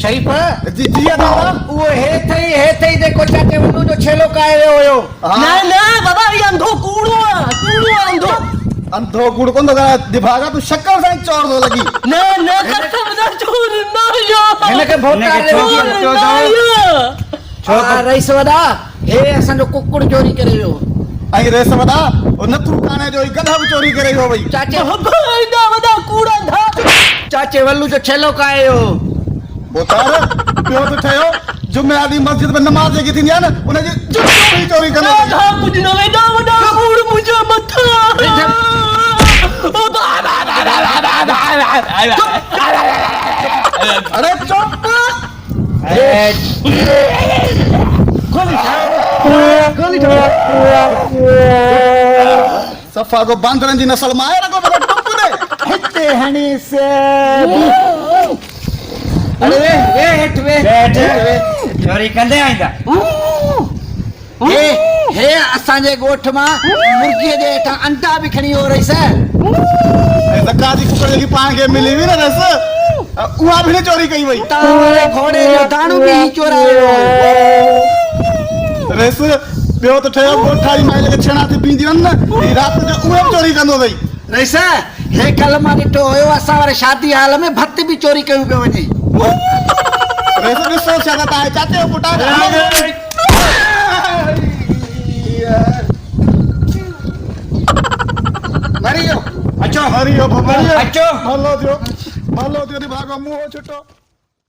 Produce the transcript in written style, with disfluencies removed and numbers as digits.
शरीफ जी जी दादा वो हे थई देखो चाचे वनु जो छेलो काए हुयो ना ना बाबा ये अंधो कूड़ो अंधो अंधो कूड़ कोन तो दिभागा तू शक्कर से चोर दो लगी ना ना कसम से चोर ना यो इनके बहुत रे छो रईस वदा हे असन जो कुकुड़ चोरी करे वियो आई रे समदा ओ नतरू काने जो गधा भी चोरी करे हो भाई चाचे भाई ना वदा कूड़ा था चाचे वल्लू जो छेलो काए हो बोतार पियो तो ठयो जुमे आदि मस्जिद में नमाज की थी ना उन्हें जो चोरी करे था कुछ न वेदा वदा कूड़ मुझे मथा अरे चुप सफा को बांधरन जी नस्ल माए रखो बड़ा टुप दे हिते हनी से अरे वे हेठ वे चोरी कंदे आईंदा हे असांजे गोठ मां मुर्गी जे हेठां अंडा भी खणी हो रही से ज़कात की कुकड़ की पाण के मिली हुई ना रस उहा भी ने चोरी कई वई तारे घोड़े जो दाणू भी चोरायो रस पियो तो ठयो गोठाई माई लगे छेना थी पींदी वन ना रात जो उहे चोरी कंदो वई रईस हे कल मां ॾिठो हुयो असां वारे शादी हाल में भत भी चोरी कयूं पियो वञे रस ने सोच सकता है चाचे पुटा मरियो अचो हरियो भगवान अचो भलो दियो भागो मुंह छुटो